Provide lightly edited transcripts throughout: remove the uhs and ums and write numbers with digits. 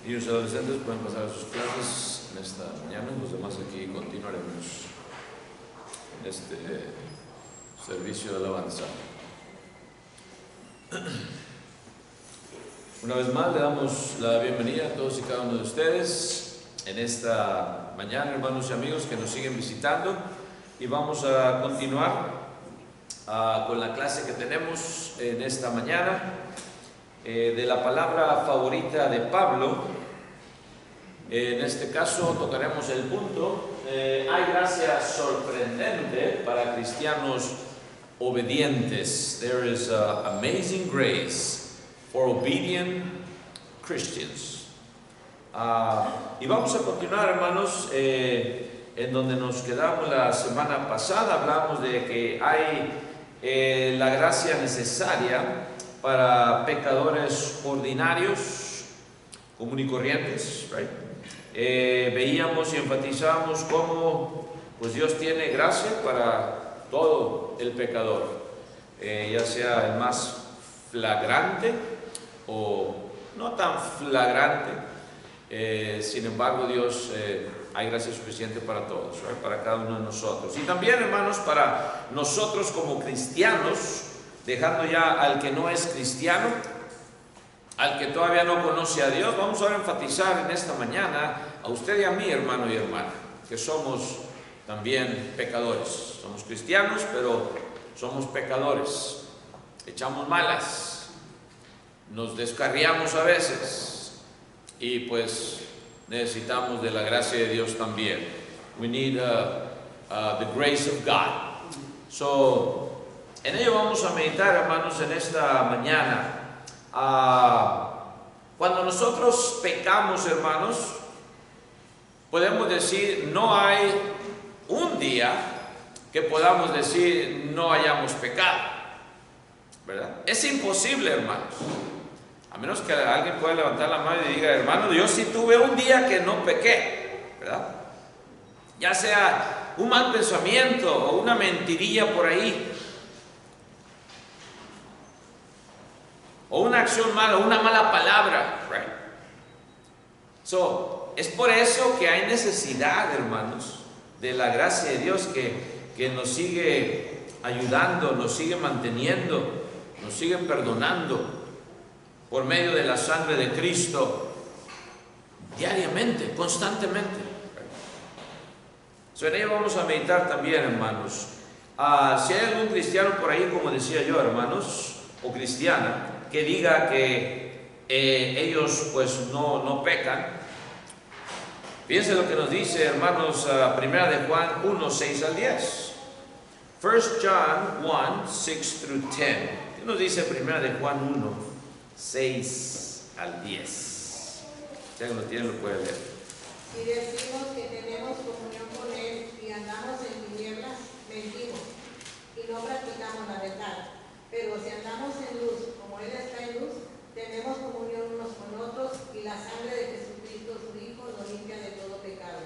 Y los adolescentes pueden pasar a sus clases en esta mañana. Los demás aquí continuaremos en este servicio de alabanza. Una vez más le damos la bienvenida a todos y cada uno de ustedes en esta mañana, hermanos y amigos que nos siguen visitando, y vamos a continuar con la clase que tenemos en esta mañana de la palabra favorita de Pablo. En este caso tocaremos el punto hay gracia sorprendente para cristianos obedientes. There is amazing grace for obedient Christians. Y vamos a continuar, hermanos, en donde nos quedamos la semana pasada. Hablamos de que hay la gracia necesaria para pecadores ordinarios, común y corrientes, right? Veíamos y enfatizamos cómo pues Dios tiene gracia para todo el pecador, ya sea el más flagrante o no tan flagrante. Sin embargo, Dios hay gracia suficiente para todos, right? Para cada uno de nosotros. Y también, hermanos, para nosotros como cristianos, dejando ya al que no es cristiano, al que todavía no conoce a Dios. Vamos ahora a enfatizar en esta mañana a usted y a mí, hermano y hermana, que somos también pecadores. Somos cristianos, pero somos pecadores. Echamos malas, nos descarriamos a veces, y pues necesitamos de la gracia de Dios también. We need the grace of God. So, en ello vamos a meditar, hermanos, en esta mañana. Cuando nosotros pecamos, hermanos, podemos decir, no hay un día que podamos decir no hayamos pecado, ¿verdad? Es imposible, hermanos, a menos que alguien pueda levantar la mano y diga, hermano, yo sí tuve un día que no pequé, ¿verdad? Ya sea un mal pensamiento o una mentirilla por ahí, o una acción mala, o una mala palabra, right? So, es por eso que hay necesidad, hermanos, de la gracia de Dios que nos sigue ayudando, nos sigue manteniendo, nos sigue perdonando por medio de la sangre de Cristo diariamente, constantemente. So, en ello vamos a meditar también, hermanos. Si hay algún cristiano por ahí, como decía yo, hermanos, o cristiana, que diga que ellos pues no pecan, fíjense lo que nos dice, hermanos, primera de Juan 1, 6 al 10. 1 John 1, 6 through 10. ¿Qué nos dice primera de Juan 1, 6 al 10? Si alguien lo tiene, lo puede leer. Si decimos que tenemos comunión con Él y andamos en tinieblas, mentimos y no practicamos la verdad. Pero si andamos en luz, como Él está en luz, tenemos comunión unos con otros, y la sangre de Jesucristo, su Hijo, nos limpia de todo pecado.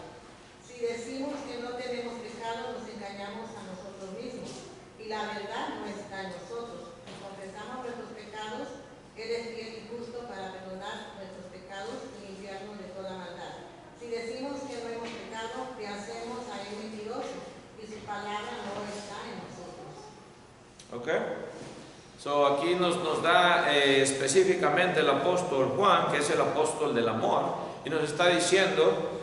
Si decimos que no tenemos pecado, nos engañamos a nosotros mismos, y la verdad no está en nosotros. Si confesamos nuestros pecados, Él es fiel y justo para perdonar nuestros pecados y limpiarnos de toda maldad. Si decimos que no hemos pecado, le hacemos a Él mentiroso, y su palabra no está en nosotros. Ok. So, aquí nos da específicamente el apóstol Juan, que es el apóstol del amor, y nos está diciendo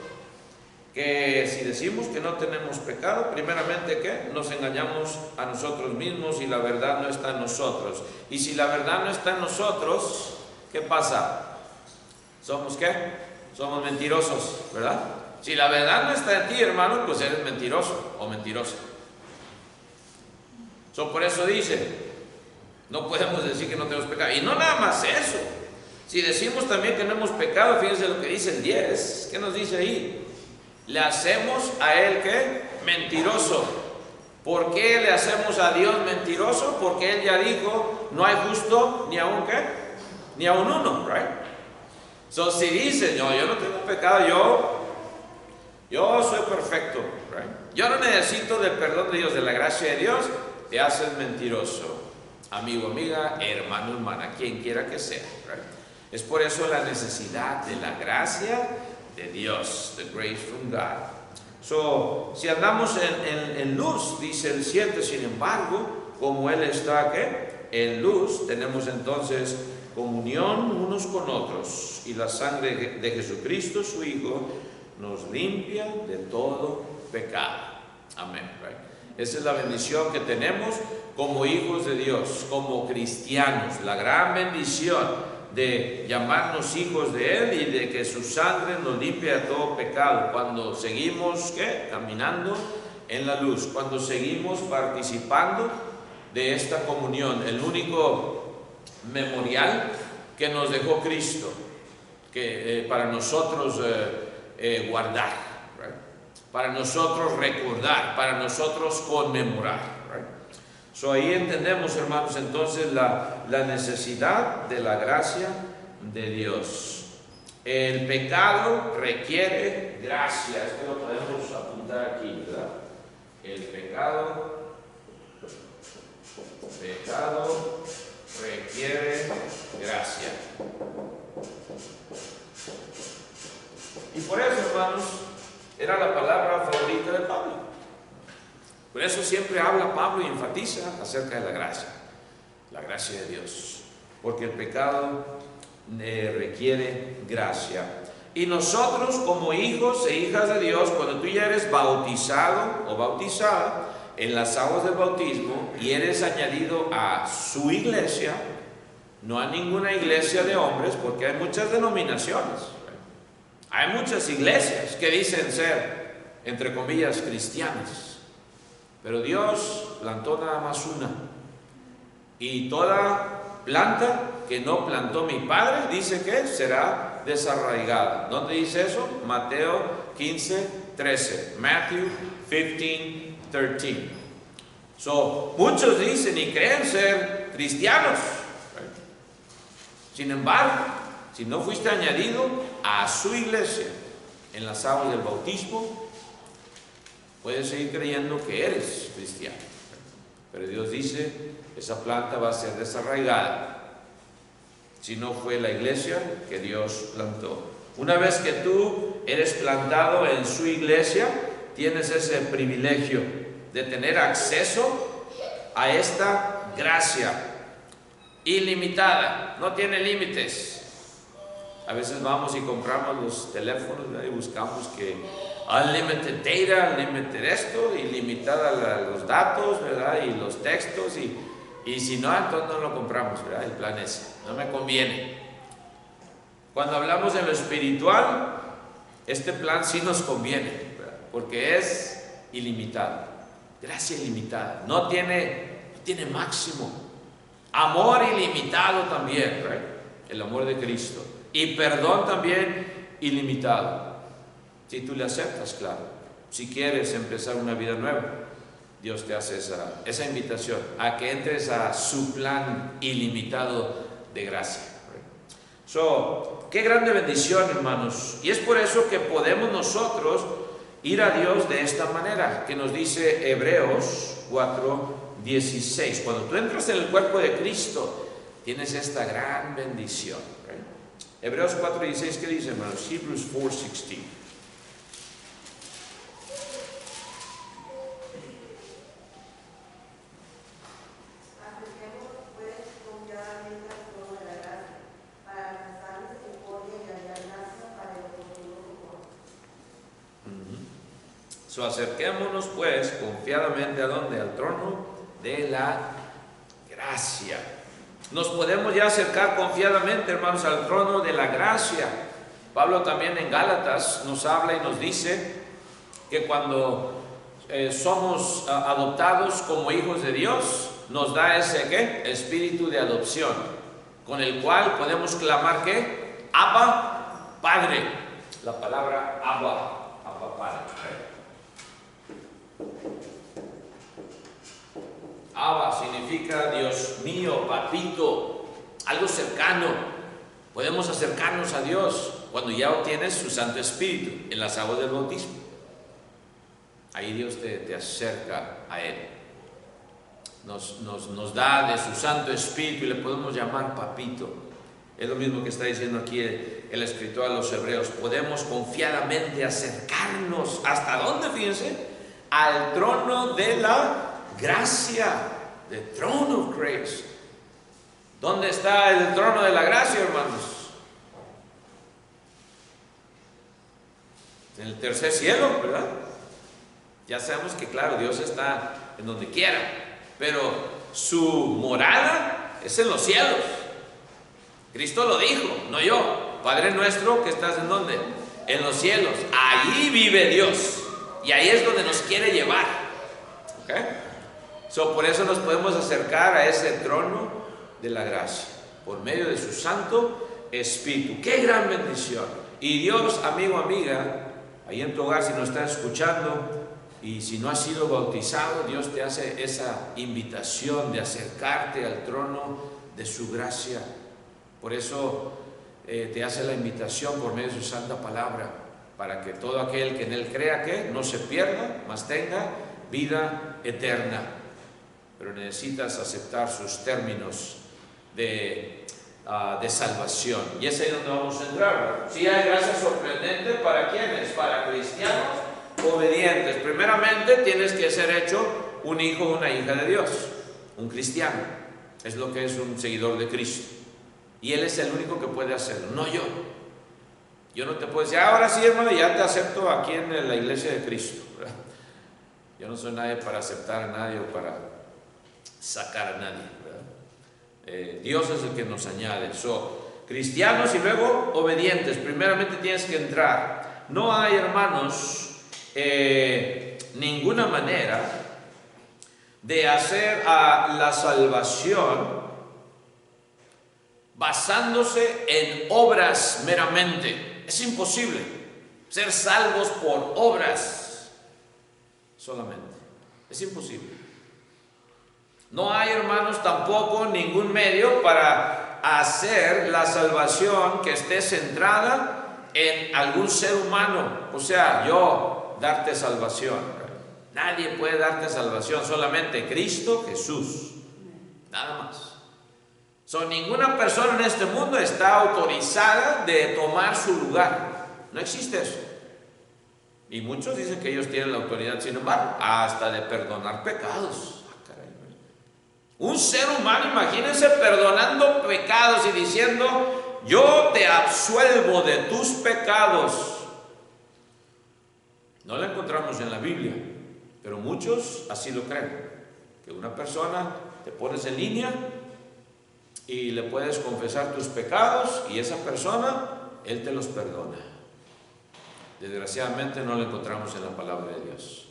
que si decimos que no tenemos pecado, primeramente que nos engañamos a nosotros mismos y la verdad no está en nosotros. Y si la verdad no está en nosotros, ¿qué pasa? ¿Somos qué? Somos mentirosos, ¿verdad? Si la verdad no está en ti, hermano, pues eres mentiroso o mentirosa. So, por eso dice, no podemos decir que no tenemos pecado. Y no nada más eso. Si decimos también que no hemos pecado, fíjense lo que dice el 10. ¿Qué nos dice ahí? Le hacemos a Él, ¿qué? Mentiroso. ¿Por qué le hacemos a Dios mentiroso? Porque Él ya dijo, no hay justo ni aún, ¿qué? Ni aún uno, right? So, si dice, no, yo no tengo pecado, yo soy perfecto, right? Yo no necesito del perdón de Dios, de la gracia de Dios, te haces mentiroso. Amigo, amiga, hermano, hermana, quien quiera que sea, right? Es por eso la necesidad de la gracia de Dios, the grace from God. So, si andamos en luz, dice el 7, sin embargo, como Él está ¿qué? En luz, tenemos entonces comunión unos con otros, y la sangre de Jesucristo, su Hijo, nos limpia de todo pecado. Amén. Right? Esa es la bendición que tenemos como hijos de Dios, como cristianos, la gran bendición de llamarnos hijos de Él y de que su sangre nos limpia de todo pecado, cuando seguimos ¿qué? Caminando en la luz, cuando seguimos participando de esta comunión, el único memorial que nos dejó Cristo, que para nosotros guardar, right? Para nosotros recordar, para nosotros conmemorar. So, ahí entendemos, hermanos, entonces la necesidad de la gracia de Dios. El pecado requiere gracia. Esto lo podemos apuntar aquí, ¿verdad? El pecado requiere gracia. Y por eso, hermanos, era la palabra favorita de Pablo. Por eso siempre habla Pablo y enfatiza acerca de la gracia de Dios, porque el pecado requiere gracia. Y nosotros como hijos e hijas de Dios, cuando tú ya eres bautizado o bautizada en las aguas del bautismo y eres añadido a su iglesia, no a ninguna iglesia de hombres, porque hay muchas denominaciones, hay muchas iglesias que dicen ser, entre comillas, cristianas. Pero Dios plantó nada más una. Y toda planta que no plantó mi Padre, dice que será desarraigada. ¿Dónde dice eso? Mateo 15:13. Matthew 15:13. So, muchos dicen y creen ser cristianos. Sin embargo, si no fuiste añadido a su iglesia en las aguas del bautismo, puedes seguir creyendo que eres cristiano, pero Dios dice, esa planta va a ser desarraigada, si no fue la iglesia que Dios plantó. Una vez que tú eres plantado en su iglesia, tienes ese privilegio de tener acceso a esta gracia ilimitada, no tiene límites. A veces vamos y compramos los teléfonos, ¿verdad? Y buscamos que unlimited data, unlimited esto, ilimitada los datos, ¿verdad? Y los textos, y si no, entonces no lo compramos, ¿verdad? El plan ese, no me conviene. Cuando hablamos de lo espiritual, este plan sí nos conviene, ¿verdad? Porque es ilimitado, gracia ilimitada, no tiene máximo, amor ilimitado también, ¿verdad? El amor de Cristo. Y perdón también ilimitado. Si tú le aceptas, claro. Si quieres empezar una vida nueva, Dios te hace esa invitación a que entres a su plan ilimitado de gracia. So, qué grande bendición, hermanos. Y es por eso que podemos nosotros ir a Dios de esta manera, que nos dice Hebreos 4:16. Cuando tú entras en el cuerpo de Cristo, tienes esta gran bendición. Hebreos 4:16, ¿qué dice, hermanos? Hebrews 4:16. Acerquémonos pues confiadamente ¿a dónde? Al trono de la gracia. Nos podemos ya acercar confiadamente, hermanos, al trono de la gracia. Pablo también en Gálatas nos habla y nos dice que cuando somos adoptados como hijos de Dios, nos da ese ¿qué? Espíritu de adopción, con el cual podemos clamar ¿qué? Abba, Padre. La palabra Abba, Padre. Abba significa Dios mío, papito, algo cercano. Podemos acercarnos a Dios cuando ya obtienes su Santo Espíritu en las aguas del bautismo. Ahí Dios te acerca a Él. Nos da de su Santo Espíritu y le podemos llamar papito. Es lo mismo que está diciendo aquí el escritor a los hebreos. Podemos confiadamente acercarnos. ¿Hasta dónde? Fíjense. Al trono de la gracia. The throne of grace. ¿Dónde está el trono de la gracia, hermanos? En el tercer cielo, ¿verdad? Ya sabemos que, claro, Dios está en donde quiera, pero su morada es en los cielos. Cristo lo dijo, no yo. Padre nuestro que estás en donde, en los cielos, ahí vive Dios, y ahí es donde nos quiere llevar. Por eso nos podemos acercar a ese trono de la gracia por medio de su Santo Espíritu. ¡Qué gran bendición! Y Dios, amigo, amiga, ahí en tu hogar, si nos estás escuchando y si no has sido bautizado, Dios te hace esa invitación de acercarte al trono de su gracia. Por eso te hace la invitación por medio de su santa palabra, para que todo aquel que en él crea que no se pierda, mas tenga vida eterna. Pero necesitas aceptar sus términos de salvación. Y es ahí donde vamos a entrar. Sí, hay gracia sorprendente. ¿Para quiénes? Para cristianos obedientes. Primeramente tienes que ser hecho un hijo o una hija de Dios, un cristiano. Es lo que es un seguidor de Cristo, y Él es el único que puede hacerlo, no yo. Yo no te puedo decir, ahora sí, hermano, ya te acepto aquí en la iglesia de Cristo, ¿verdad? Yo no soy nadie para aceptar a nadie o para sacar a nadie, ¿verdad? Dios es el que nos añade. Cristianos y luego obedientes. Primeramente tienes que entrar. No hay, hermanos, ninguna manera de hacer la salvación basándose en obras meramente. Es imposible ser salvos por obras solamente. Es imposible. No hay, hermanos, tampoco ningún medio para hacer la salvación que esté centrada en algún ser humano. O sea, yo darte salvación. Nadie puede darte salvación, solamente Cristo Jesús. Nada más. Ninguna persona en este mundo está autorizada de tomar su lugar. No existe eso. Y muchos dicen que ellos tienen la autoridad, sin embargo, hasta de perdonar pecados. Un ser humano, imagínense, perdonando pecados y diciendo, yo te absuelvo de tus pecados. No lo encontramos en la Biblia, pero muchos así lo creen. Que una persona te pones en línea y le puedes confesar tus pecados, y esa persona, Él te los perdona. Desgraciadamente no lo encontramos en la palabra de Dios.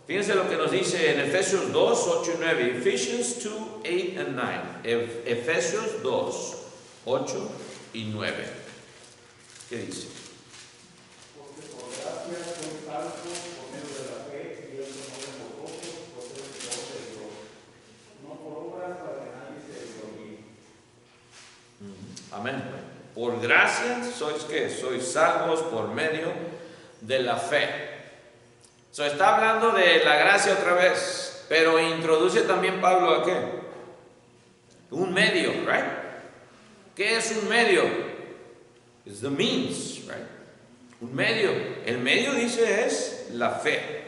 Fíjense lo que nos dice en Efesios 2, 8 y 9. Ephesians 2, 8 and 9. Efesios 2, 8 y 9. ¿Qué dice? Porque por gracia soy salvo por medio de la fe, y esto no de vosotros, porque es el don de Dios. No por obras para que nadie se gloríe. Amén. Por gracia sois ¿qué? Sois salvos por medio de la fe. Está hablando de la gracia otra vez, pero introduce también Pablo a ¿qué? Un medio, right? ¿Qué es un medio? It's the means, right? Un medio. El medio, dice, es la fe.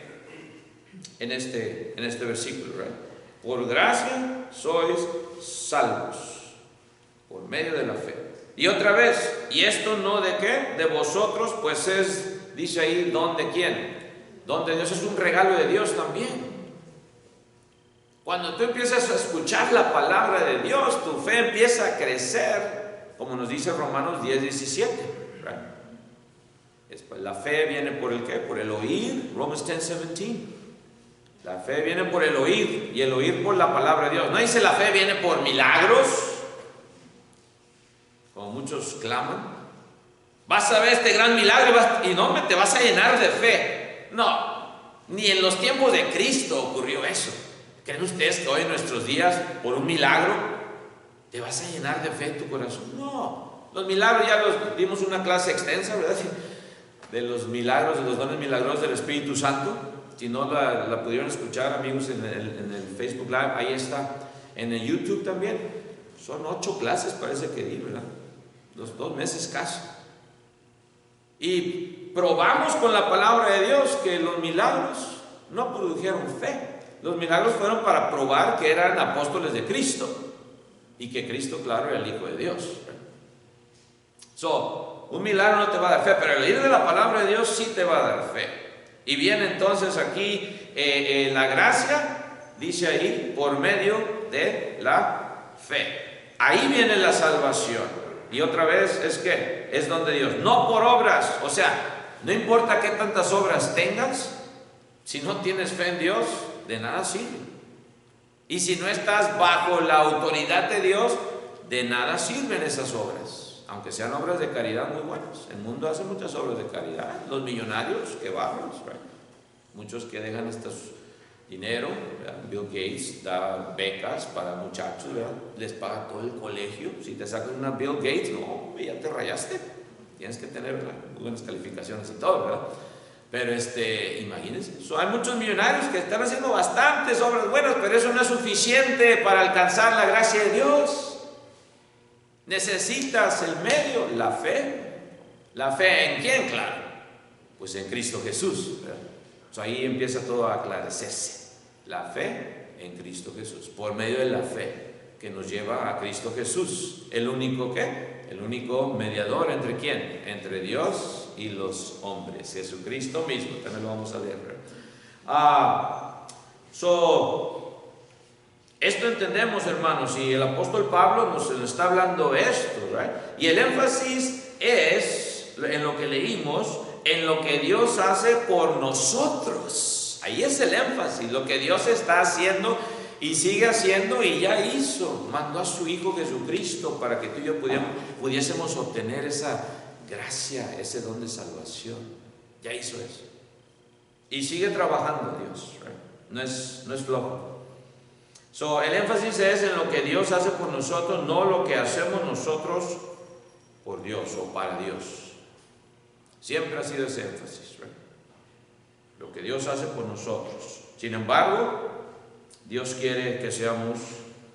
En este versículo, right? Por gracia sois salvos por medio de la fe. Y otra vez, y esto no de qué, de vosotros, pues es, dice ahí, don de quién. Donde Dios, es un regalo de Dios también. Cuando tú empiezas a escuchar la palabra de Dios, tu fe empieza a crecer, como nos dice Romanos 10, 17. ¿Right? La fe viene por el ¿qué? Por el oír, Romans 10, 17. La fe viene por el oír, y el oír por la palabra de Dios. No dice la fe viene por milagros, como muchos claman. Vas a ver este gran milagro y no te vas a llenar de fe. No, ni en los tiempos de Cristo ocurrió eso. ¿Creen ustedes que hoy en nuestros días, por un milagro, te vas a llenar de fe tu corazón? No, los milagros ya los dimos una clase extensa, ¿verdad? De los milagros, de los dones milagrosos del Espíritu Santo. Si no la pudieron escuchar, amigos, en el Facebook Live, ahí está. En el YouTube también. son 8 clases parece que di, ¿verdad? Los 2 meses casi. Y probamos con la palabra de Dios que los milagros no produjeron fe. Los milagros fueron para probar que eran apóstoles de Cristo y que Cristo, claro, era el Hijo de Dios. Un milagro no te va a dar fe, pero el leer de la palabra de Dios sí te va a dar fe. Y viene entonces aquí la gracia, dice ahí, por medio de la fe. Ahí viene la salvación. Y otra vez es que es donde Dios, no por obras, o sea, no importa qué tantas obras tengas, si no tienes fe en Dios, de nada sirve. Y si no estás bajo la autoridad de Dios, de nada sirven esas obras, aunque sean obras de caridad muy buenas. El mundo hace muchas obras de caridad, los millonarios, que bárbaros, muchos que dejan hasta su dinero, ¿verdad? Bill Gates da becas para muchachos, ¿verdad? Les paga todo el colegio. Si te sacan una Bill Gates, no, ya te rayaste, tienes que tener, ¿verdad?, buenas calificaciones y todo, ¿verdad? Pero imagínense, hay muchos millonarios que están haciendo bastantes obras buenas, pero eso no es suficiente para alcanzar la gracia de Dios. Necesitas el medio, la fe. ¿La fe en quién? Claro, pues en Cristo Jesús, ¿verdad? Ahí empieza todo a aclarecerse. La fe en Cristo Jesús, por medio de la fe que nos lleva a Cristo Jesús, el único ¿qué? El único mediador, ¿entre quién? Entre Dios y los hombres, Jesucristo mismo. También lo vamos a leer. Esto entendemos, hermanos, y el apóstol Pablo nos está hablando esto, ¿right? Y el énfasis es en lo que leímos, en lo que Dios hace por nosotros. Ahí es el énfasis, lo que Dios está haciendo y sigue haciendo y ya hizo. Mandó a su Hijo Jesucristo para que tú y yo pudiésemos obtener esa gracia, ese don de salvación. Ya hizo eso. Y sigue trabajando Dios, ¿right? No es flojo. El énfasis es en lo que Dios hace por nosotros, no lo que hacemos nosotros por Dios o para Dios. Siempre ha sido ese énfasis, ¿right? Lo que Dios hace por nosotros. Sin embargo, Dios quiere que seamos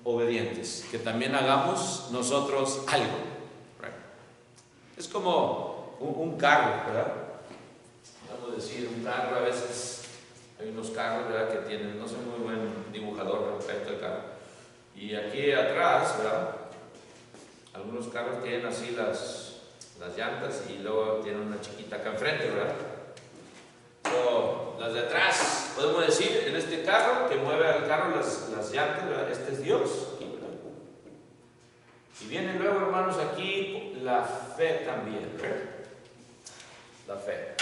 obedientes, que también hagamos nosotros algo, ¿right? Es como un carro, ¿verdad? Vamos a decir, un carro, a veces hay unos carros, ¿verdad?, que tienen, no soy muy buen dibujador respecto al carro, y aquí atrás, ¿verdad?, algunos carros tienen así las llantas y luego tienen una chiquita acá enfrente, ¿verdad? Las de atrás, podemos decir, en este carro que mueve al carro las llantas, ¿verdad? Este es Dios, ¿verdad? Y viene luego, hermanos, aquí la fe también, ¿verdad? La fe.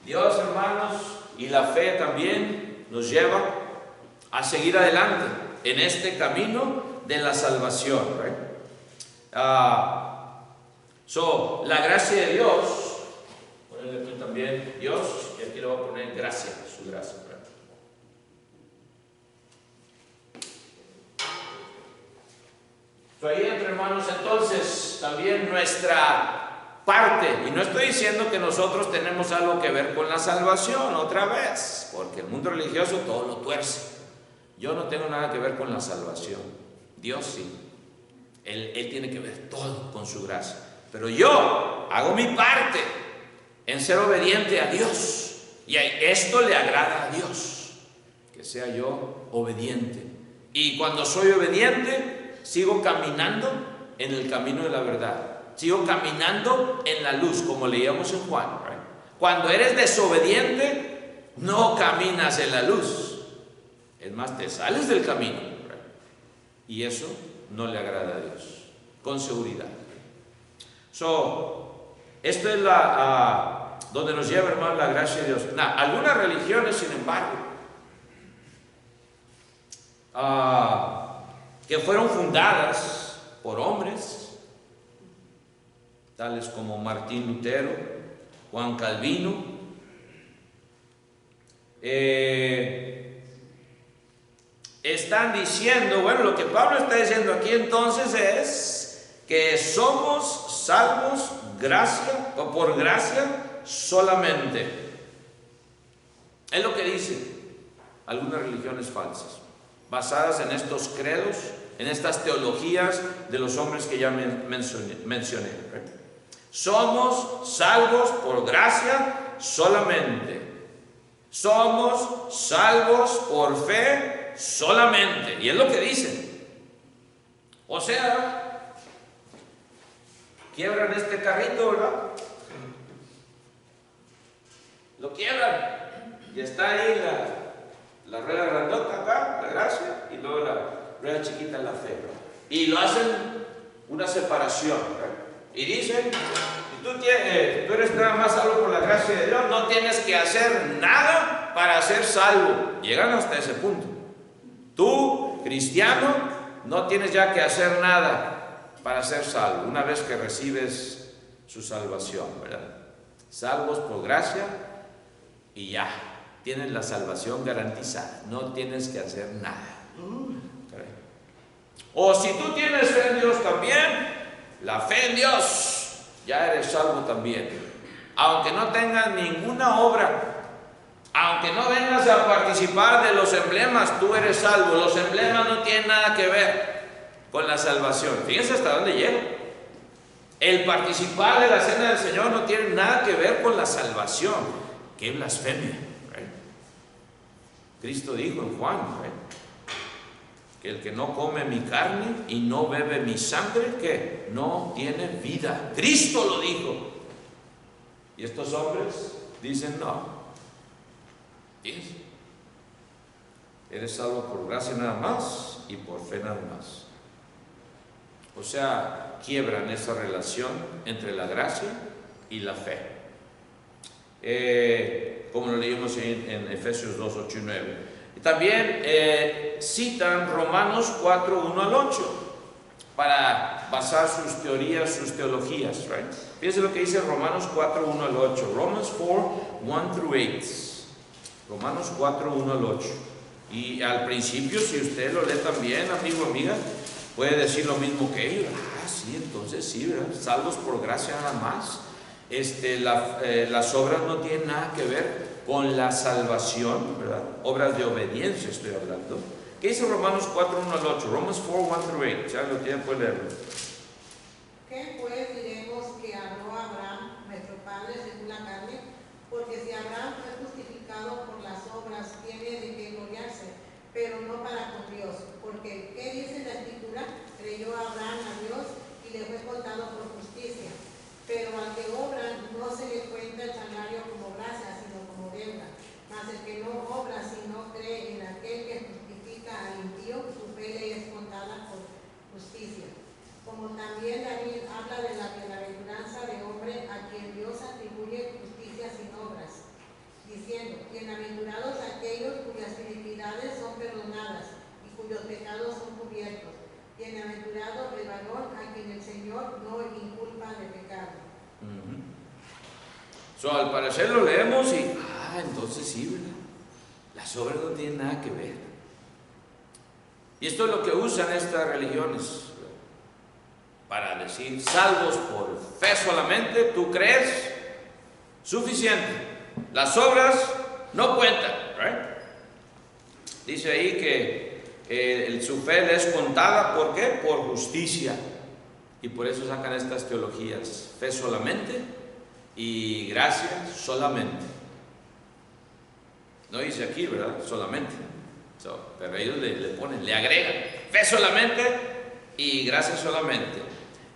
Dios, hermanos, y la fe también nos lleva a seguir adelante en este camino de la salvación, ¿verdad? La gracia de Dios, ponerle aquí también Dios, y aquí le voy a poner gracia, su gracia. Ahí entre hermanos, entonces, también nuestra parte, y no estoy diciendo que nosotros tenemos algo que ver con la salvación, otra vez, porque el mundo religioso todo lo tuerce. Yo no tengo nada que ver con la salvación, Dios sí. Él tiene que ver todo con su gracia. Pero yo hago mi parte en ser obediente a Dios. Y esto le agrada a Dios, que sea yo obediente. Y cuando soy obediente, sigo caminando en el camino de la verdad. Sigo caminando en la luz, como leíamos en Juan, ¿right? Cuando eres desobediente, no caminas en la luz. Es más, te sales del camino, ¿right? Y eso no le agrada a Dios, con seguridad. Esto es donde nos lleva, hermano, la gracia de Dios. Algunas religiones, sin embargo, que fueron fundadas por hombres, tales como Martín Lutero, Juan Calvino, están diciendo, bueno, lo que Pablo está diciendo aquí entonces es que somos salvos por gracia solamente. Es lo que dicen algunas religiones falsas, basadas en estos credos en estas teologías de los hombres que ya mencioné. Somos salvos por gracia solamente. Somos salvos por fe solamente. Y es lo que dice. O sea, quiebran este carrito, ¿verdad? Lo quiebran. Y está ahí la rueda grandota acá, la gracia, y luego la rueda chiquita, la fe. Y lo hacen una separación. Y dicen, si tú eres nada más salvo por la gracia de Dios, no tienes que hacer nada para ser salvo. Llegan hasta ese punto. Tú, cristiano, no tienes ya que hacer nada para ser salvo, una vez que recibes su salvación, ¿verdad? Salvos por gracia y ya, tienes la salvación garantizada, no tienes que hacer nada. O si tú tienes fe en Dios también, la fe en Dios, ya eres salvo también. Aunque no tengas ninguna obra, aunque no vengas a participar de los emblemas, tú eres salvo. Los emblemas no tienen nada que ver con la salvación. Fíjense hasta dónde llega. El participar de la cena del Señor no tiene nada que ver con la salvación. ¡Qué blasfemia! Cristo dijo en Juan, que el que no come mi carne y no bebe mi sangre, que no tiene vida. Cristo lo dijo. Y estos hombres dicen no. ¿Fíjense? Eres salvo por gracia nada más y por fe nada más. O sea, quiebran esa relación entre la gracia y la fe. Como lo leímos en Efesios 2, 8 y 9. Y también citan Romanos 4, 1 al 8 para basar sus teorías, sus teologías. Right? Fíjense lo que dice Romanos 4, 1 al 8. Romans 4, 1 through 8. Romanos 4, 1 al 8. Y al principio, si usted lo lee también, amigo, amiga, puede decir lo mismo que ellos. Ah, sí, entonces sí, ¿verdad? Salvos por gracia nada más. Las obras no tienen nada que ver con la salvación, ¿verdad? Obras de obediencia estoy hablando. ¿Qué dice Romanos 4, 1 al 8? Romans 4, 1 through 8. Ya lo tienen, puede leerlo. ¿Qué pues diremos que habló Abraham, nuestro padre, según la carne? Porque si Abraham fue justificado por las obras, tiene de qué gloriarse, pero no para con Dios. Porque, ¿qué dice la Escritura? Creyó Abraham a Dios y le fue contado por justicia. Pero al que obra no se le cuenta el salario como gracia, sino como deuda. Mas el que no obra, sino cree en aquel que justifica al impío, su fe le es contada por justicia. Como también David habla de la bienaventuranza de hombre a quien Dios atribuye justicia sin obras, diciendo, bienaventurados aquellos cuyas iniquidades son perdonadas y cuyos pecados son cubiertos. Bienaventurado el varón a quien el Señor no inculpa de pecado. Al parecer lo leemos y, entonces sí, ¿verdad? Las obras no tienen nada que ver. Y esto es lo que usan estas religiones para decir, salvos por fe solamente, tú crees, suficiente. Las obras no cuentan, ¿right? Dice ahí que su fe le es contada, ¿por qué? Por justicia. Y por eso sacan estas teologías, fe solamente y gracia solamente. No dice aquí, ¿verdad? Solamente. Pero ellos le ponen, le agregan fe solamente y gracia solamente.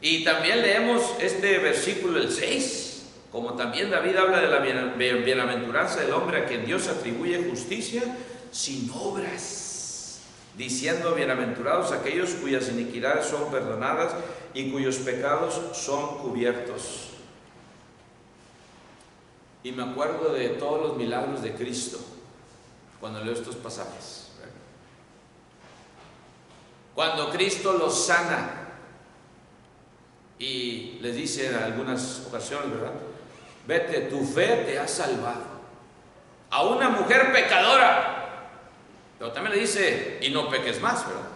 Y también leemos este versículo, el 6, como también David habla de la bienaventuranza del hombre a quien Dios atribuye justicia sin obras, diciendo, bienaventurados aquellos cuyas iniquidades son perdonadas y cuyos pecados son cubiertos. Y me acuerdo de todos los milagros de Cristo cuando leo estos pasajes. Cuando Cristo los sana y les dice en algunas ocasiones, ¿verdad? Vete, tu fe te ha salvado. A una mujer pecadora, pero también le dice, y no peques más, ¿verdad?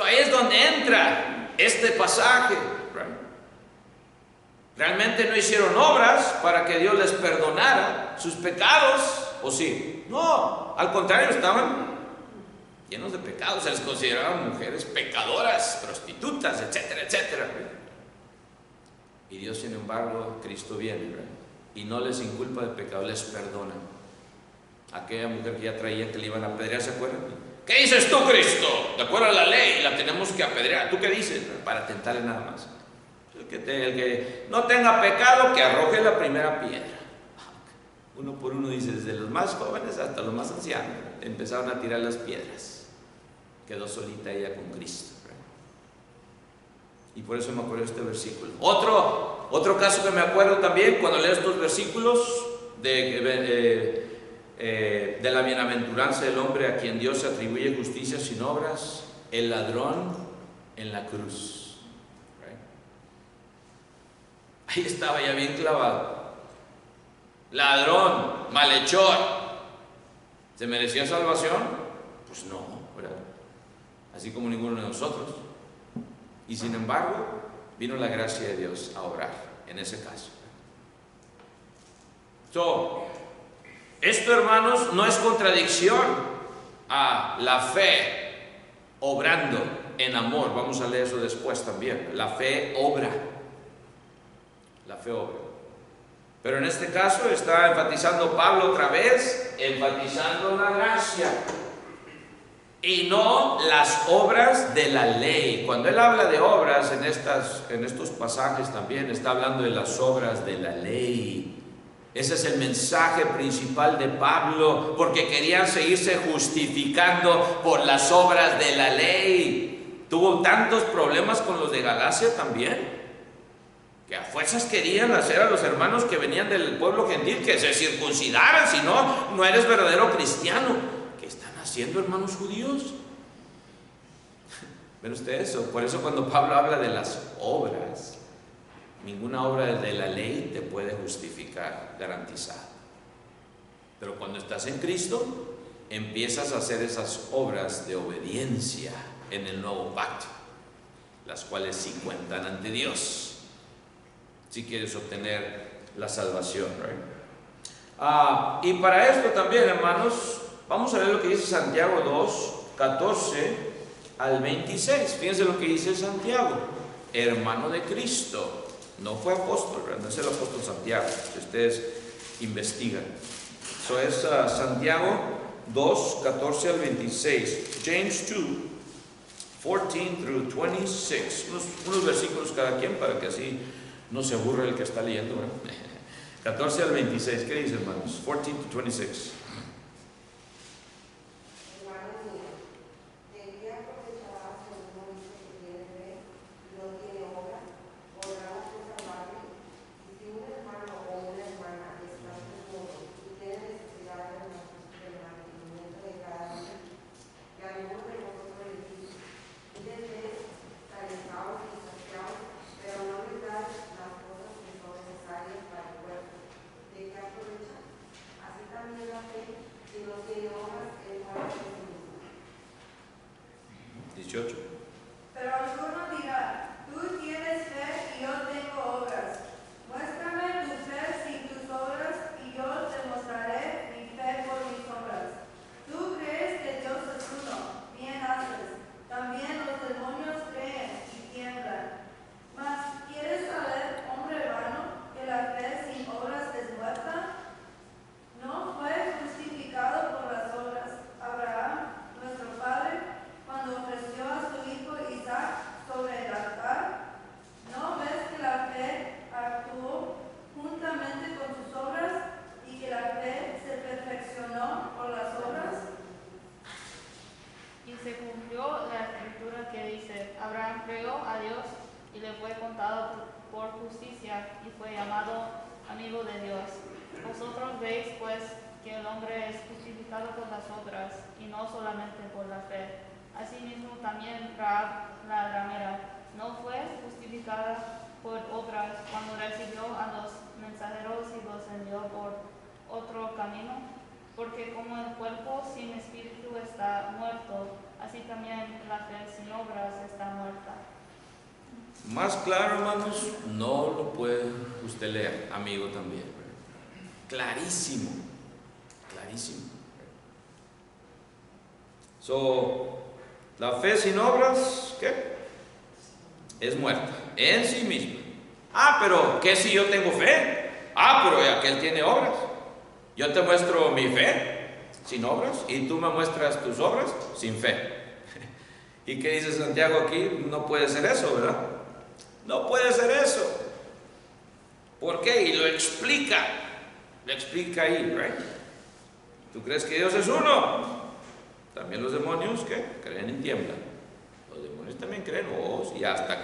Ahí es donde entra este pasaje. Realmente no hicieron obras para que Dios les perdonara sus pecados, ¿o sí? No, al contrario, estaban llenos de pecados, se les consideraban mujeres pecadoras, prostitutas, etcétera, etcétera. Y Dios, sin embargo, Cristo viene, ¿verdad? Y no les inculpa de pecado, les perdona. Aquella mujer que ya traía que le iban a apedrear, ¿se acuerdan? ¿Qué dices tú, Cristo? De acuerdo a la ley, la tenemos que apedrear. ¿Tú qué dices? Para tentarle nada más. El que no tenga pecado, que arroje la primera piedra. Uno por uno dice, desde los más jóvenes hasta los más ancianos, empezaron a tirar las piedras. Quedó solita ella con Cristo. Y por eso me acuerdo de este versículo. Otro caso que me acuerdo también, cuando leo estos versículos de la bienaventuranza del hombre a quien Dios atribuye justicia sin obras, el ladrón en la cruz. Ahí estaba ya bien clavado. Ladrón, malhechor. ¿Se merecía salvación? Pues no, ¿verdad? Así como ninguno de nosotros. Y sin embargo, vino la gracia de Dios a obrar en ese caso. Esto, hermanos, no es contradicción a la fe obrando en amor. Vamos a leer eso después también. La fe obra. La fe obra. Pero en este caso está enfatizando Pablo otra vez, enfatizando la gracia y no las obras de la ley. Cuando él habla de obras en estos pasajes también está hablando de las obras de la ley. Ese es el mensaje principal de Pablo, porque querían seguirse justificando por las obras de la ley. Tuvo tantos problemas con los de Galacia también, que a fuerzas querían hacer a los hermanos que venían del pueblo gentil que se circuncidaran, si no, no eres verdadero cristiano. ¿Qué están haciendo, hermanos judíos? ¿Ven ustedes eso? Por eso cuando Pablo habla de las obras, ninguna obra de la ley te puede justificar, garantizado. Pero cuando estás en Cristo, empiezas a hacer esas obras de obediencia en el nuevo pacto, las cuales sí cuentan ante Dios, si quieres obtener la salvación, ¿right? Y para esto también, hermanos, vamos a ver lo que dice Santiago 2, 14 al 26. Fíjense lo que dice Santiago, hermano de Cristo. No fue apóstol, ¿verdad? No es el apóstol Santiago, si ustedes investigan. Eso es Santiago 2, 14 al 26. James 2, 14 through 26. Unos versículos cada quien para que así no se aburre el que está leyendo, ¿verdad? 14 al 26. ¿Qué dice, hermanos? 14 to 26. Pero alguno dirá, tú tienes fe y yo tengo obras. Muéstrame tu fe sin tus obras y yo te mostraré mi fe por mis obras. Tú crees que Dios es uno, bien haces. También los demonios creen y tiemblan. Mas, ¿quieres saber, hombre vano, que la fe sin obras es muerta? ¿No fue justificado por las obras Abraham, nuestro padre, cuando ofreció a su hijo Isaac sobre el altar? ¿No ves que la fe actuó juntamente con sus obras y que la fe se perfeccionó por las obras? Y se cumplió la escritura que dice, Abraham creyó a Dios y le fue contado por justicia y fue llamado amigo de Dios. Vosotros veis pues que el hombre es justificado por las obras y no solamente por la fe. Asimismo también Rahab la ramera no fue justificada por obras cuando recibió a los mensajeros y los envió por otro camino, porque como el cuerpo sin espíritu está muerto, así también la fe sin obras está muerta. Más claro, hermanos, no lo puede usted leer, amigo también. Clarísimo, clarísimo. La fe sin obras, ¿qué? Es muerta en sí misma. Pero ¿qué si yo tengo fe? Pero aquel tiene obras. Yo te muestro mi fe sin obras y tú me muestras tus obras sin fe. ¿Y qué dice Santiago aquí? No puede ser eso, ¿verdad? No puede ser eso. ¿Por qué? Y lo explica ahí, ¿right? ¿Tú crees que Dios es uno? También los demonios, ¿qué? Creen y tiemblan. Los demonios también creen, y hasta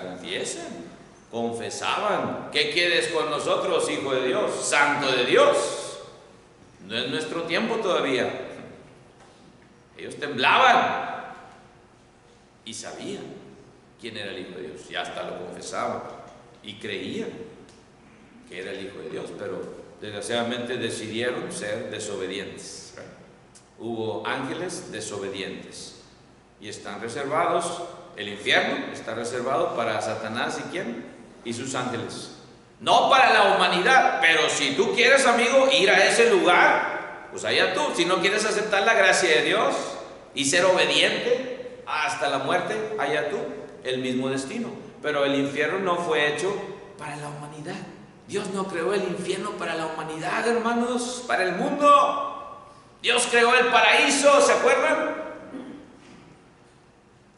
confesaban. ¿Qué quieres con nosotros, Hijo de Dios, Santo de Dios? No es nuestro tiempo todavía. Ellos temblaban y sabían quién era el Hijo de Dios, y hasta lo confesaban y creían que era el Hijo de Dios, pero desgraciadamente decidieron ser desobedientes. Hubo ángeles desobedientes y están reservados, el infierno está reservado para Satanás y quién, y sus ángeles, no para la humanidad. Pero si tú quieres, amigo, ir a ese lugar, pues allá tú. Si no quieres aceptar la gracia de Dios y ser obediente hasta la muerte, allá tú, el mismo destino. Pero el infierno no fue hecho para la humanidad. Dios no creó el infierno para la humanidad, hermanos, para el mundo. Dios creó el paraíso, ¿se acuerdan?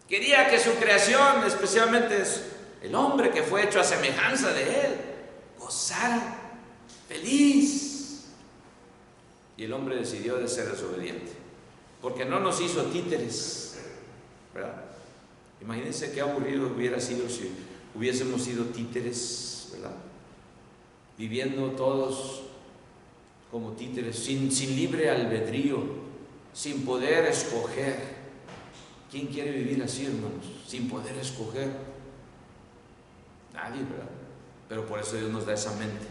Quería que su creación, especialmente el hombre que fue hecho a semejanza de Él, gozara, feliz. Y el hombre decidió de ser desobediente, porque no nos hizo títeres, ¿verdad? Imagínense qué aburrido hubiera sido si hubiésemos sido títeres, ¿verdad? Viviendo todos como títeres, sin libre albedrío, sin poder escoger. ¿Quién quiere vivir así, hermanos? Sin poder escoger. Nadie, ¿verdad? Pero por eso Dios nos da esa mente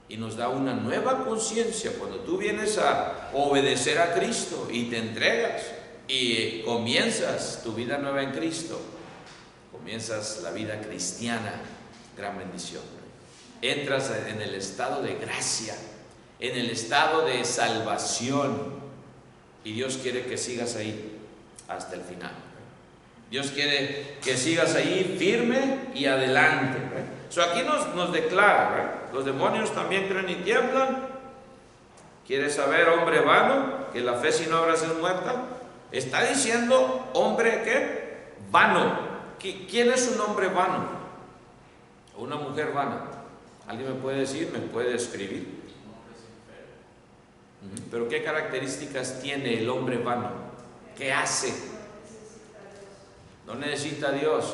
y nos da una nueva conciencia. Cuando tú vienes a obedecer a Cristo y te entregas y comienzas tu vida nueva en Cristo, comienzas la vida cristiana, gran bendición. Entras en el estado de gracia, en el estado de salvación, y Dios quiere que sigas ahí hasta el final. Dios quiere que sigas ahí firme y adelante. Aquí nos declara, los demonios también creen y tiemblan. ¿Quieres saber, hombre vano, que la fe sin obras es muerta? Está diciendo hombre ¿qué? Vano. ¿Quién es un hombre vano? ¿O una mujer vana? ¿Alguien me puede decir? ¿Me puede escribir? Pero ¿qué características tiene el hombre vano? ¿Qué hace? No necesita a Dios.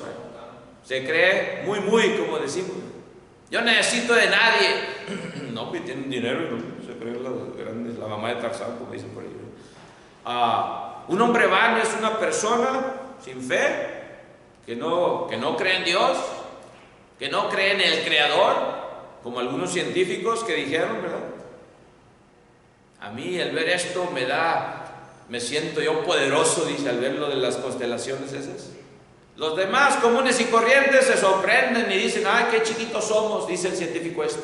Se cree muy, como decimos. Yo necesito de nadie. No, pues tienen dinero, ¿no? Se cree la mamá de Tarzán, como dicen por ahí. Un hombre vano es una persona sin fe, que no cree en Dios, que no cree en el Creador, como algunos científicos que dijeron, ¿verdad? A mí el ver esto me siento yo poderoso, dice, al ver lo de las constelaciones esas. Los demás comunes y corrientes se sorprenden y dicen, ay, qué chiquitos somos, dice el científico este.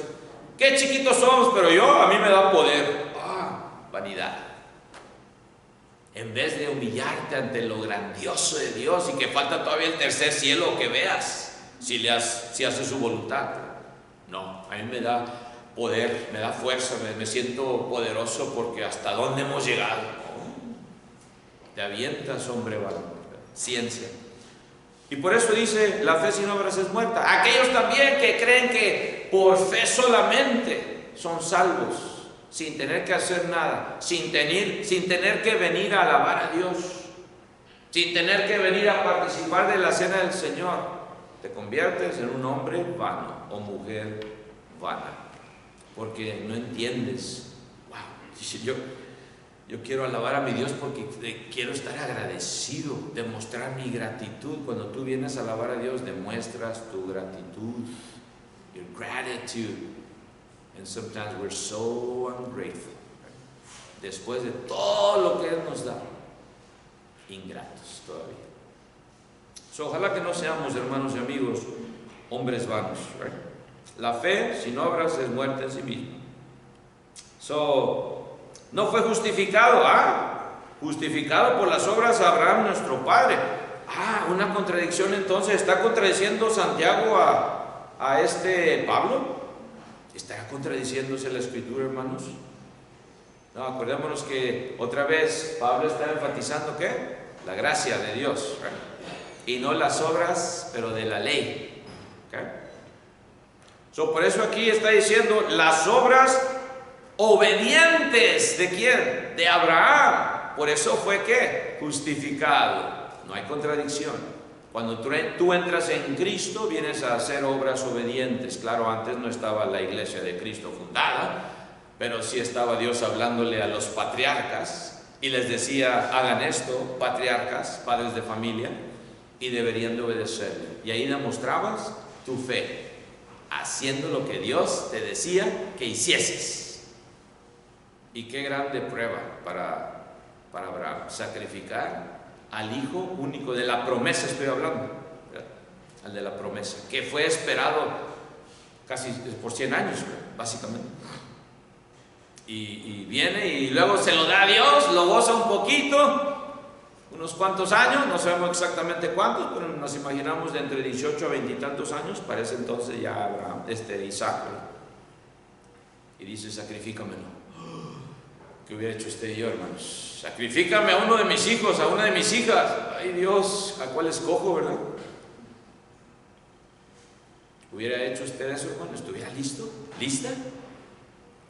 Qué chiquitos somos, pero a mí me da poder. Vanidad. En vez de humillarte ante lo grandioso de Dios y que falta todavía el tercer cielo que veas, si haces su voluntad. No, a mí me da poder, me da fuerza, me siento poderoso porque hasta dónde hemos llegado. Te avientas, hombre, ciencia. Y por eso dice, la fe sin obras es muerta. Aquellos también que creen que por fe solamente son salvos, sin tener que hacer nada, sin tener que venir a alabar a Dios, sin tener que venir a participar de la cena del Señor, te conviertes en un hombre vano o mujer vana, porque no entiendes. Wow, yo quiero alabar a mi Dios porque quiero estar agradecido, demostrar mi gratitud. Cuando tú vienes a alabar a Dios, demuestras tu gratitud, your gratitude. And sometimes we're so ungrateful. Después de todo lo que Él nos da, ingratos todavía. Ojalá que no seamos, hermanos y amigos, hombres vanos. Right? La fe sin obras es muerte en sí misma. No fue justificado. justificado por las obras Abraham nuestro padre. Una contradicción entonces. ¿Está contradiciendo Santiago a Pablo? ¿Estará contradiciéndose la Escritura, hermanos? No, acordémonos que otra vez Pablo está enfatizando ¿qué? La gracia de Dios, ¿right? Y no las obras, pero de la ley. ¿Okay? Por eso aquí está diciendo las obras obedientes. ¿De quién? De Abraham. Por eso fue ¿qué? Justificado. No hay contradicción. Cuando tú entras en Cristo, vienes a hacer obras obedientes. Claro, antes no estaba la iglesia de Cristo fundada, pero sí estaba Dios hablándole a los patriarcas y les decía, hagan esto, patriarcas, padres de familia, y deberían de obedecerle. Y ahí demostrabas tu fe, haciendo lo que Dios te decía que hicieses. Y qué grande prueba para Abraham, sacrificar al hijo único de la promesa, estoy hablando, ¿verdad? Al de la promesa, que fue esperado casi por 100 años, básicamente. Y viene y luego se lo da a Dios, lo goza un poquito, unos cuantos años, no sabemos exactamente cuántos, pero nos imaginamos de entre 18 a 20 y tantos años. Parece entonces ya Abraham, Isaac, ¿verdad? Y dice, sacrifícamelo. ¿Qué hubiera hecho usted y yo, hermanos? Sacrifícame a uno de mis hijos, a una de mis hijas. Ay Dios, ¿a cuál escojo, verdad? ¿Hubiera hecho usted eso, hermano? ¿Estuviera listo? ¿Lista?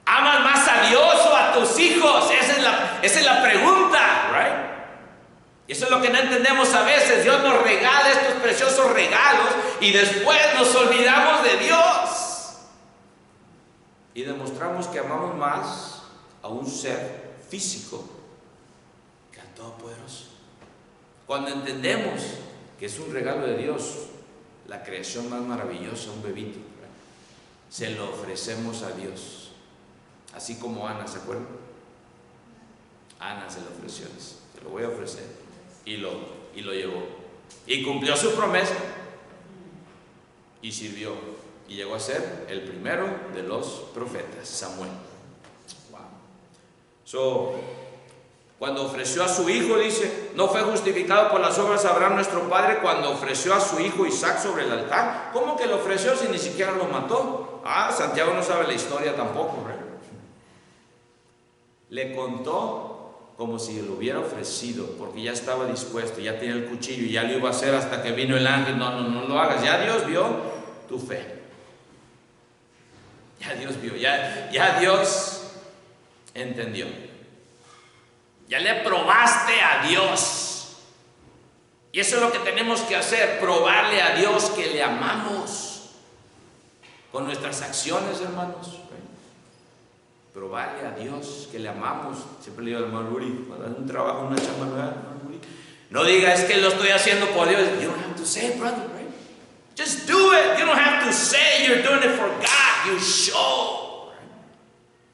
¿Amas más a Dios o a tus hijos? Esa es la pregunta, ¿right? Y eso es lo que no entendemos a veces. Dios nos regala estos preciosos regalos y después nos olvidamos de Dios. Y demostramos que amamos más a un ser físico que al Todopoderoso. Cuando entendemos que es un regalo de Dios, la creación más maravillosa, un bebito, ¿verdad? Se lo ofrecemos a Dios. Así como Ana, ¿se acuerdan? Ana se lo ofreció, se lo voy a ofrecer. Y lo llevó. Y cumplió su promesa. Y sirvió. Y llegó a ser el primero de los profetas, Samuel. Cuando ofreció a su hijo, dice, no fue justificado por las obras Abraham nuestro padre cuando ofreció a su hijo Isaac sobre el altar. ¿Cómo que lo ofreció si ni siquiera lo mató? Santiago no sabe la historia tampoco, ¿verdad? Le contó como si lo hubiera ofrecido, porque ya estaba dispuesto, ya tenía el cuchillo y ya lo iba a hacer hasta que vino el ángel. No lo hagas. Ya Dios vio tu fe. Ya Dios vio, ya Dios entendió. Ya le probaste a Dios. Y eso es lo que tenemos que hacer, probarle a Dios que le amamos con nuestras acciones, hermanos. Probarle a Dios que le amamos. Siempre le digo al hermano Uri, cuando hace un trabajo, una chamba nueva, hermano Uri, no diga, es que lo estoy haciendo por Dios. You don't have to say it, brother, right? Just do it. You don't have to say you're doing it for God. You show. Right?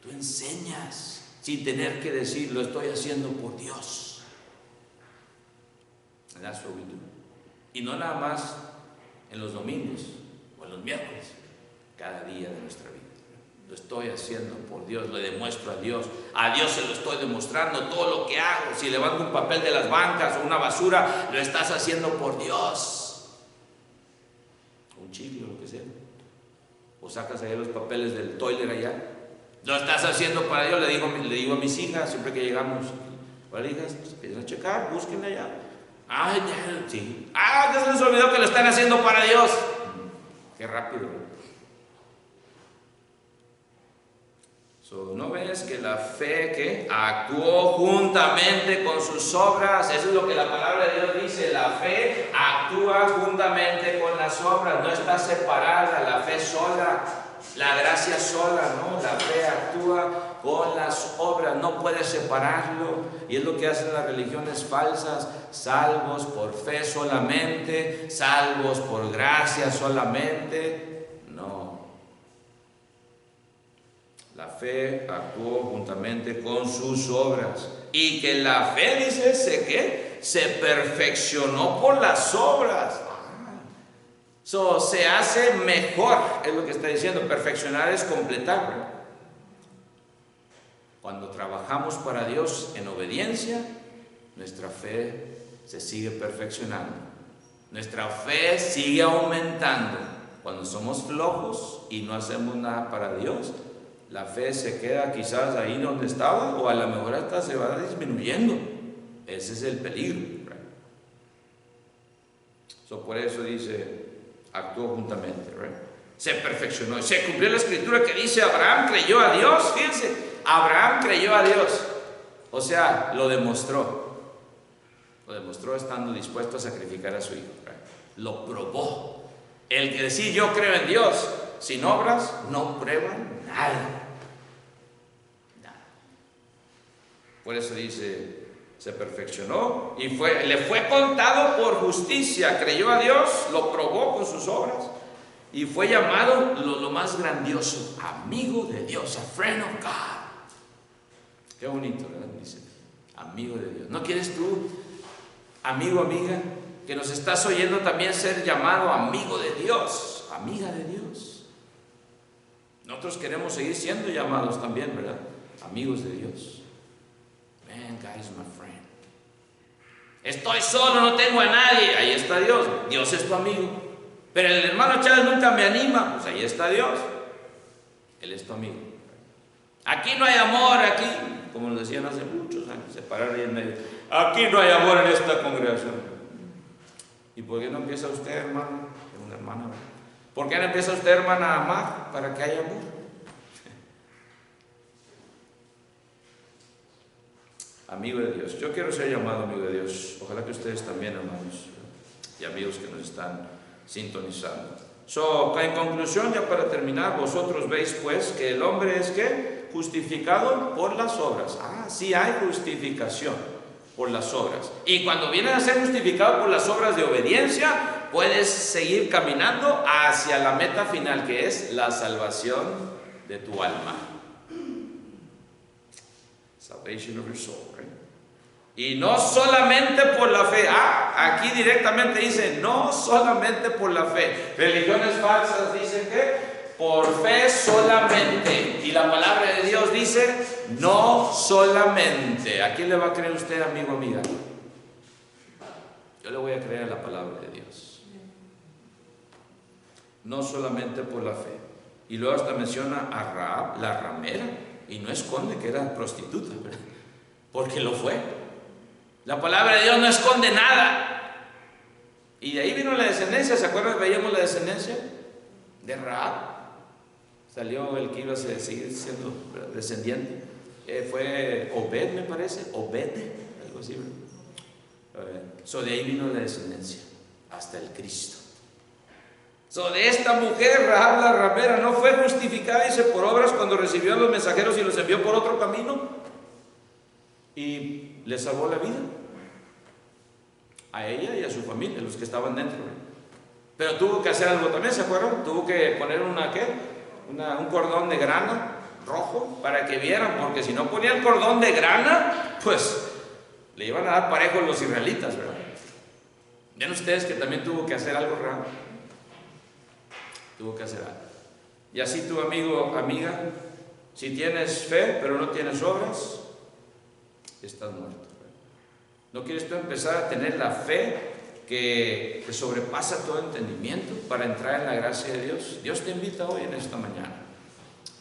Tú enseñas sin tener que decir, lo estoy haciendo por Dios. And that's what we do. Y no nada más en los domingos o en los miércoles, cada día de nuestra vida. Lo estoy haciendo por Dios, le demuestro a Dios se lo estoy demostrando, todo lo que hago. Si levanto un papel de las bancas o una basura, lo estás haciendo por Dios. Un chicle o lo que sea. O sacas ahí los papeles del toilet allá, lo estás haciendo para Dios. Le digo a mis hijas, siempre que llegamos, para hijas, empiezan a checar, búsquenle allá. Sí. Ya se les olvidó que lo están haciendo para Dios. Qué rápido. ¿No ves que la fe que actuó juntamente con sus obras? Eso es lo que la palabra de Dios dice. La fe actúa juntamente con las obras. No está separada la fe sola, la gracia sola, no. La fe actúa con las obras. No puedes separarlo. Y es lo que hacen las religiones falsas. Salvos por fe solamente, salvos por gracia solamente. La fe actuó juntamente con sus obras. Y que la fe, dice, se perfeccionó por las obras. Se hace mejor, es lo que está diciendo. Perfeccionar es completar, ¿verdad? Cuando trabajamos para Dios en obediencia, nuestra fe se sigue perfeccionando. Nuestra fe sigue aumentando. Cuando somos flojos y no hacemos nada para Dios, la fe se queda quizás ahí donde estaba, o a lo mejor hasta se va disminuyendo. Ese es el peligro. Por eso dice, actuó juntamente, se perfeccionó. Y se cumplió la escritura que dice, Abraham creyó a Dios. Fíjense, Abraham creyó a Dios. O sea, lo demostró. Lo demostró estando dispuesto a sacrificar a su hijo. Lo probó. El que decía yo creo en Dios, sin obras, no prueban nada. Por eso dice, se perfeccionó y le fue contado por justicia. Creyó a Dios, lo probó con sus obras y fue llamado lo más grandioso, amigo de Dios, a friend of God. Qué bonito, ¿verdad? Dice, amigo de Dios. ¿No quieres tú, amigo, amiga, que nos estás oyendo también ser llamado amigo de Dios, amiga de Dios? Nosotros queremos seguir siendo llamados también, ¿verdad? Amigos de Dios. Man, God is my friend. Estoy solo, no tengo a nadie. Ahí está Dios. Dios es tu amigo. Pero el hermano Chávez nunca me anima. Pues ahí está Dios. Él es tu amigo. Aquí no hay amor, aquí, como nos decían hace muchos años, se pararon ahí en medio. Aquí no hay amor en esta congregación. ¿Y por qué no empieza usted, hermano? Es una hermana, ¿verdad? ¿Por qué no empieza usted, hermana, a amar para que haya amor? Amigo de Dios. Yo quiero ser llamado amigo de Dios. Ojalá que ustedes también, hermanos y amigos que nos están sintonizando. En conclusión, ya para terminar, vosotros veis pues que el hombre es ¿qué? Justificado por las obras. Sí hay justificación por las obras. Y cuando vienes a ser justificado por las obras de obediencia, puedes seguir caminando hacia la meta final, que es la salvación de tu alma. Salvation of your soul, right? Y no solamente por la fe. Aquí directamente dice, no solamente por la fe. Religiones falsas dicen que por fe solamente. Y la palabra de Dios dice, no solamente. ¿A quién le va a creer usted, amigo, amiga? Yo le voy a creer a la palabra de Dios. No solamente por la fe. Y luego hasta menciona a Rahab, la ramera. Y no esconde que era prostituta, ¿verdad? Porque lo fue. La palabra de Dios no esconde nada. Y de ahí vino la descendencia. ¿Se acuerdan que veíamos la descendencia de Rahab? Salió el que iba a seguir siendo descendiente. Fue Obed, me parece. Obed, algo así, ¿verdad? De ahí vino la descendencia hasta el Cristo. De esta mujer, Rahab la ramera, no fue justificada, dice, por obras cuando recibió a los mensajeros y los envió por otro camino y le salvó la vida a ella y a su familia, los que estaban dentro. Pero tuvo que hacer algo también, ¿se acuerdan? Tuvo que poner un cordón de grana rojo para que vieran, porque si no ponía el cordón de grana, pues le iban a dar parejo los israelitas, ¿verdad? Ven ustedes que también tuvo que hacer algo raro. Tuvo que hacer algo. Y así tu amigo, amiga, si tienes fe pero no tienes obras, estás muerto. ¿No quieres tú empezar a tener la fe que sobrepasa todo entendimiento para entrar en la gracia de Dios? Dios te invita hoy en esta mañana.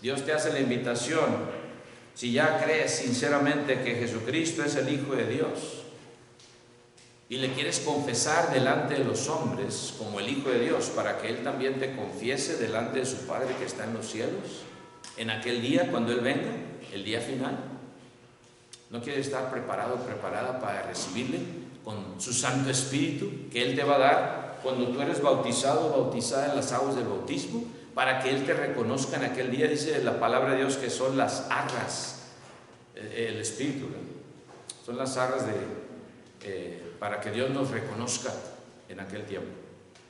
Dios te hace la invitación. Si ya crees sinceramente que Jesucristo es el Hijo de Dios y le quieres confesar delante de los hombres como el Hijo de Dios, para que Él también te confiese delante de su Padre que está en los cielos, en aquel día cuando Él venga, el día final. ¿No quieres estar preparado, preparada para recibirle con su Santo Espíritu que Él te va a dar cuando tú eres bautizado o bautizada en las aguas del bautismo? Para que Él te reconozca en aquel día, dice la palabra de Dios, que son las arras, el Espíritu, ¿verdad? Son las arras para que Dios nos reconozca en aquel tiempo,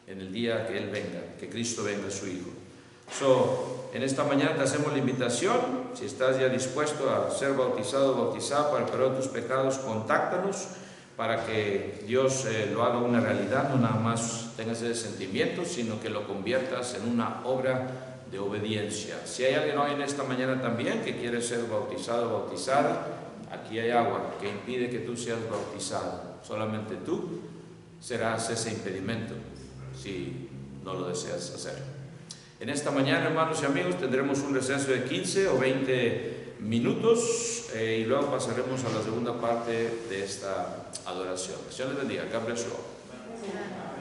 en el día que Él venga, que Cristo venga, su Hijo. En esta mañana te hacemos la invitación. Si estás ya dispuesto a ser bautizado o bautizada para el perdón de tus pecados, contáctanos para que Dios lo haga una realidad, no nada más tengas ese sentimiento, sino que lo conviertas en una obra de obediencia. Si hay alguien hoy en esta mañana también que quiere ser bautizado o bautizada, aquí hay agua que impide que tú seas bautizado. Solamente tú serás ese impedimento si no lo deseas hacer. En esta mañana, hermanos y amigos, tendremos un receso de 15 o 20 minutos y luego pasaremos a la segunda parte de esta adoración. Que Dios les bendiga. God bless you all.